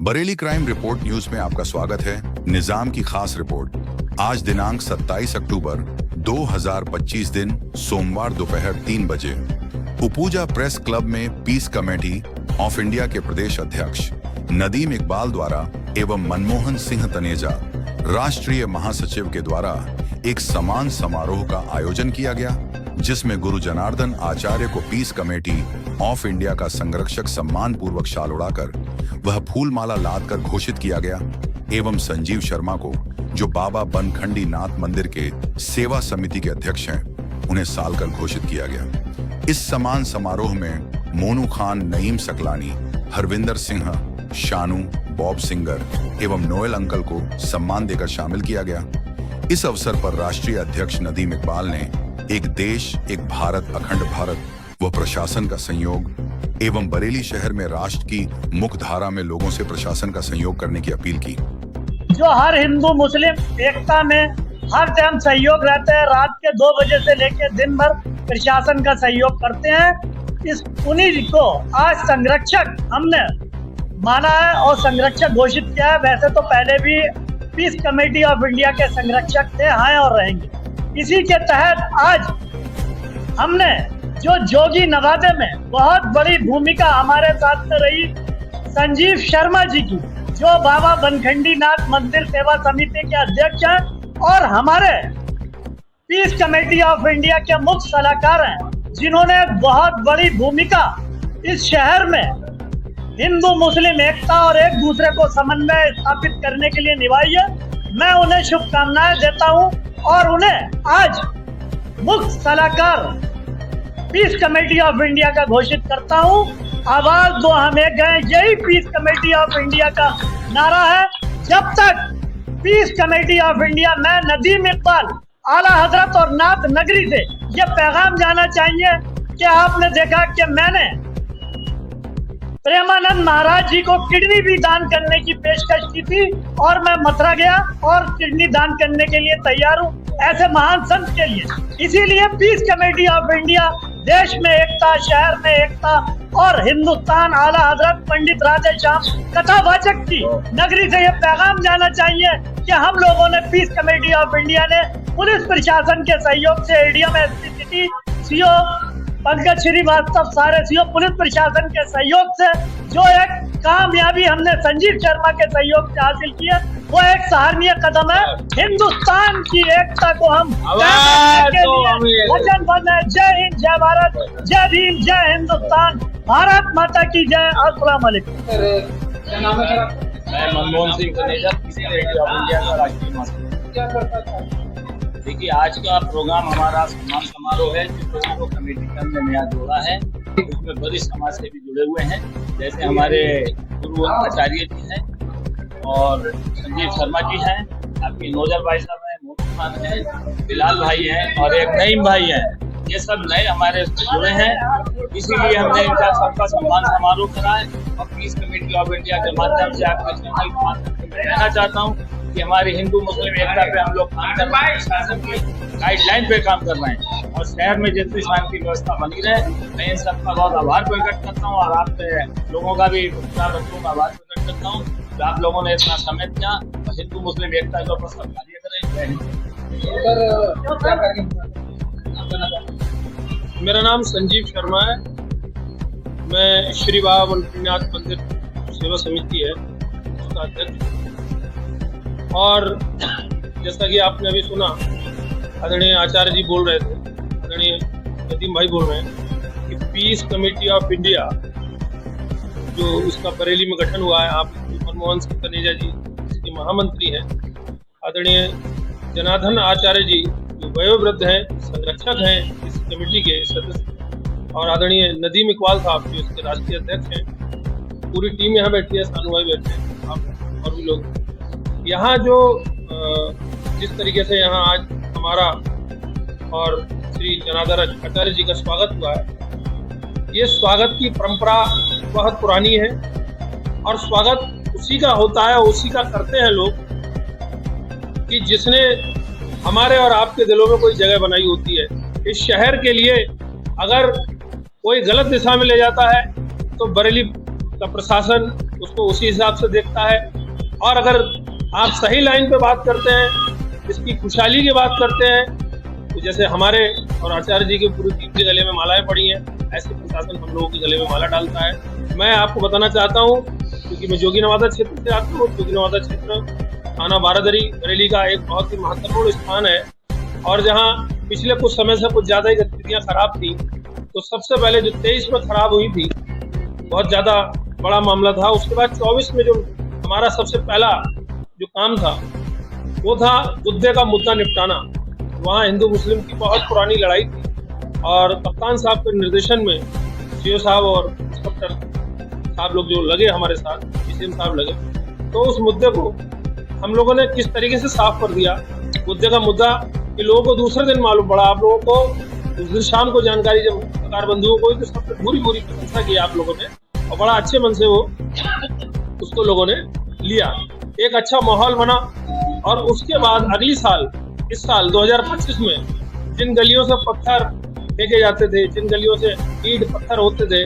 Bareilly crime report news में आपका स्वागत है। निजाम की खास रिपोर्ट। आज दिनांक 27 अक्टूबर 2025 दिन सोमवार दोपहर 3 बजे उपूजा प्रेस क्लब में पीस कमेटी ऑफ इंडिया के प्रदेश अध्यक्ष नदीम इकबाल द्वारा एवं मनमोहन सिंह तनेजा राष्ट्रीय महासचिव के द्वारा एक सम्मान समारोह का आयोजन किया गया, जिसमें गुरु जनार्दन आचार्य को पीस कमेटी ऑफ इंडिया का संरक्षक सम्मान पूर्वक शाल उड़ाकर वह फूलमाला लादकर घोषित किया गया एवं संजीव शर्मा को, जो बाबा बनखंडी नाथ मंदिर के सेवा समिति के अध्यक्ष हैं, उन्हें साल कर घोषित किया गया। इस सम्मान समारोह में मोनू खान, नईम सकलानी, हरविंदर सिंह, शानू, बॉब सिंगर एवं नोएल अंकल को सम्मान देकर शामिल किया गया। इस अवसर पर राष्ट्रीय अध्यक्ष नदीम इकबाल ने एक देश एक भारत, अखंड भारत व प्रशासन का सहयोग एवं बरेली शहर में राष्ट्र की मुख्य धारा में लोगों से प्रशासन का सहयोग करने की अपील की। जो हर हिंदू मुस्लिम एकता में हर टाइम सहयोग रहते हैं, रात के 2 बजे से लेकर दिन भर प्रशासन का सहयोग करते हैं। इस उन्हीं को आज संरक्षक हमने माना है और संरक्षक घोषित किया है। वैसे तो पहले भी पीस कमेटी ऑफ इंडिया के संरक्षक थे, हैं और रहेंगे। इसी के तहत आज हमने जो जोगी नवादे में बहुत बड़ी भूमिका हमारे साथ में रही संजीव शर्मा जी की, जो बाबा बनखंडी नाथ मंदिर सेवा समिति के अध्यक्ष हैं और हमारे पीस कमेटी ऑफ इंडिया के मुख्य सलाहकार हैं, जिन्होंने बहुत बड़ी भूमिका इस शहर में हिंदू मुस्लिम एकता और एक दूसरे को समन्वय स्थापित करने के लिए निभाई है। मैं उन्हें शुभकामनाएं देता हूं और उन्हें आज मुख्य सलाहकार पीस कमेटी ऑफ इंडिया का घोषित करता हूं। आवाज दो हम एक गए, यही पीस कमेटी ऑफ इंडिया का नारा है। जब तक पीस कमेटी ऑफ इंडिया, मैं नदीम इकबाल आला हजरत और नाथ नगरी से ये पैगाम जाना चाहिए कि आपने देखा कि मैंने प्रेमानंद महाराज जी को किडनी भी दान करने की पेशकश की थी और मैं मथुरा गया और किडनी दान करने के लिए तैयार हूँ, ऐसे महान संत के लिए। इसीलिए पीस कमेटी ऑफ इंडिया देश में एकता, शहर में एकता और हिंदुस्तान आला हजरत पंडित राधे श्याम कथावाचक की नगरी से ये पैगाम जाना चाहिए कि हम लोगों ने पीस कमेटी ऑफ इंडिया ने पुलिस प्रशासन के सहयोग से ADM SP city, CO Pankaj Srivastava, सारे सीओ पुलिस प्रशासन के सहयोग से जो एक कामयाबी हमने संजीव शर्मा के सहयोग से हासिल की है, वो एक सराहनीय कदम है। हिंदुस्तान की एकता को हम वचन बंद है। जय हिंद, जय भारत, जय भीम, जय हिंदुस्तान, भारत माता की जय। अस्सलाम वालेकुम। मैं मनमोहन सिंह तनेजा, इंडिया का राष्ट्रीय महासचिव। देखिए, आज का प्रोग्राम हमारा सम्मान समारोह है, जिस लोगों को कमेटी के हमने नया जोड़ा है। उसमें वरिष्ठ समाज से भी जुड़े हुए हैं, जैसे हमारे गुरु आचार्य जी हैं और संजीव शर्मा जी हैं, आपकी नौजर भाई साहब हैं, मोनू खान हैं, बिलाल भाई हैं और एक नईम भाई हैं। ये सब नए हमारे इसमें जुड़े हैं, इसीलिए हमने इनका सबका सम्मान समारोह कराए। और पीस कमेटी ऑफ इंडिया के माध्यम से आपके चैनल के माध्यम से मैं कहना चाहता हूँ कि हमारी हिंदू मुस्लिम एकता पे हम लोग काम कर रहे हैं, शासन की गाइडलाइन पे काम कर रहे हैं और शहर में जितनी शांति व्यवस्था बनी रहे। मैं इन सबका बहुत आभार प्रकट करता हूँ और आप लोगों का भी बच्चों का आभार प्रकट करता हूँ कि आप लोगों ने इतना समय दिया और हिंदू मुस्लिम एकता के ऊपर सब कार्य करें। मेरा नाम संजीव शर्मा है। मैं श्री बाबा बनखंडी नाथ मंदिर सेवा समिति है उसका अध्यक्ष। और जैसा कि आपने अभी सुना, आदरणीय आचार्य जी बोल रहे थे, आदरणीय नदीम भाई बोल रहे हैं कि पीस कमेटी ऑफ इंडिया जो इसका बरेली में गठन हुआ है, आप मनमोहन सिंह तनेजा जी इसके महामंत्री हैं, आदरणीय जनार्दन आचार्य जी जो वयोवृद्ध हैं, संरक्षक हैं इस कमेटी के सदस्य, और आदरणीय नदीम इकबाल साहब जो इसके राष्ट्रीय अध्यक्ष हैं। पूरी टीम यहाँ बैठी है, सानू भाई बैठे हैं, आप और भी लोग यहाँ जो जिस तरीके से यहाँ आज हमारा और श्री जनार्दन आचार्य जी का स्वागत हुआ है, ये स्वागत की परंपरा बहुत पुरानी है और स्वागत उसी का होता है, उसी का करते हैं लोग कि जिसने हमारे और आपके दिलों में कोई जगह बनाई होती है। इस शहर के लिए अगर कोई गलत दिशा में ले जाता है तो बरेली का प्रशासन उसको उसी हिसाब से देखता है। और अगर आप सही लाइन पे बात करते हैं, इसकी खुशहाली की बात करते हैं, तो जैसे हमारे और आचार्य जी के पूरी टीम के गले में मालाएं पड़ी हैं, ऐसे प्रशासन हम लोगों के गले में माला डालता है। मैं आपको बताना चाहता हूँ, क्योंकि मैं जोगी नवादा क्षेत्र से आता हूँ, जोगी नवादा क्षेत्र थाना बारादरी बरेली का एक बहुत ही महत्वपूर्ण स्थान है, और जहाँ पिछले कुछ समय से कुछ ज्यादा ही गतिविधियां खराब थी। तो सबसे पहले जो 23 में खराब हुई थी, बहुत ज्यादा बड़ा मामला था। उसके बाद 24 में जो हमारा सबसे पहला जो काम था, वो था मुद्दे का मुद्दा निपटाना। वहाँ हिंदू मुस्लिम की बहुत पुरानी लड़ाई थी, और कप्तान साहब के निर्देशन में सीओ साहब और इंस्पेक्टर साहब लोग जो लगे हमारे साथ, डीसीएम साहब लगे, तो उस मुद्दे को हम लोगों ने किस तरीके से साफ कर दिया। मुद्दे का मुद्दा कि लोगों को दूसरे दिन मालूम पड़ा, आप लोगों को उस दिन शाम को जानकारी जब सरकार बंधुओं को, तो सबसे बुरी प्रशंसा की आप लोगों ने, और बड़ा अच्छे मन से वो उसको लोगों ने लिया। एक अच्छा माहौल बना, और उसके बाद अगली साल, इस साल 2025 में जिन गलियों से पत्थर फेंके जाते थे, जिन गलियों से ईंट पत्थर होते थे,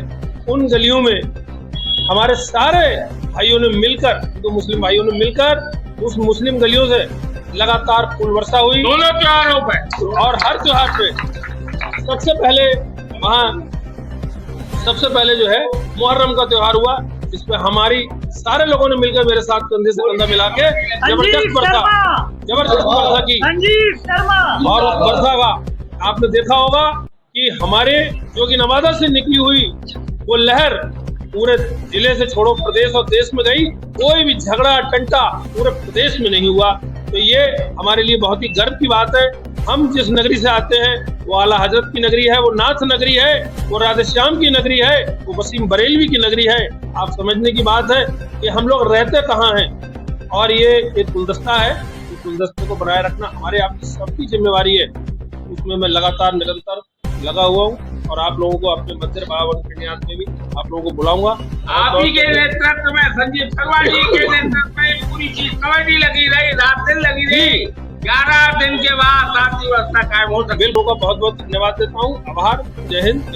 उन गलियों में हमारे सारे भाइयों ने मिलकर, हिंदू मुस्लिम भाइयों ने मिलकर उस मुस्लिम गलियों से लगातार फूल वर्षा हुई दोनों त्योहारों पे, और हर त्योहार पे सबसे पहले वहाँ जो है मुहर्रम का त्योहार हुआ, जिसपे हमारी सारे लोगों ने मिलकर मेरे साथ कंधे से कंधा मिला के जबरदस्त वर्षा की। और उस वर्षा का आपने देखा होगा कि हमारे जोगी नवादा से निकली हुई वो लहर पूरे जिले से छोड़ो प्रदेश और देश में गई। कोई भी झगड़ा टंटा पूरे प्रदेश में नहीं हुआ। तो ये हमारे लिए बहुत ही गर्व की बात है। हम जिस नगरी से आते हैं वो आला हजरत की नगरी है, वो नाथ नगरी है, वो राधे श्याम की नगरी है, वो वसीम बरेलवी की नगरी है। आप समझने की बात है कि हम लोग रहते कहाँ हैं, और ये एक गुलदस्ता है। इस गुलदस्ते को बनाए रखना हमारे आपकी सबकी जिम्मेवारी है। उसमें मैं लगातार निरंतर लगा हुआ हूँ, और आप लोगों को अपने मंदिर बाबा पुण्यात में भी आप लोगों को बुलाऊंगा। आप ही के नेतृत्व में, संजीव शर्मा जी के नेतृत्व में पूरी चीज कमेटी लगी रही, रात दिन लगी रही। 11 दिन के बाद शांति व्यवस्था कायम हो सके। बिल्कुल, बहुत बहुत धन्यवाद देता हूँ। आभार। जय हिंद।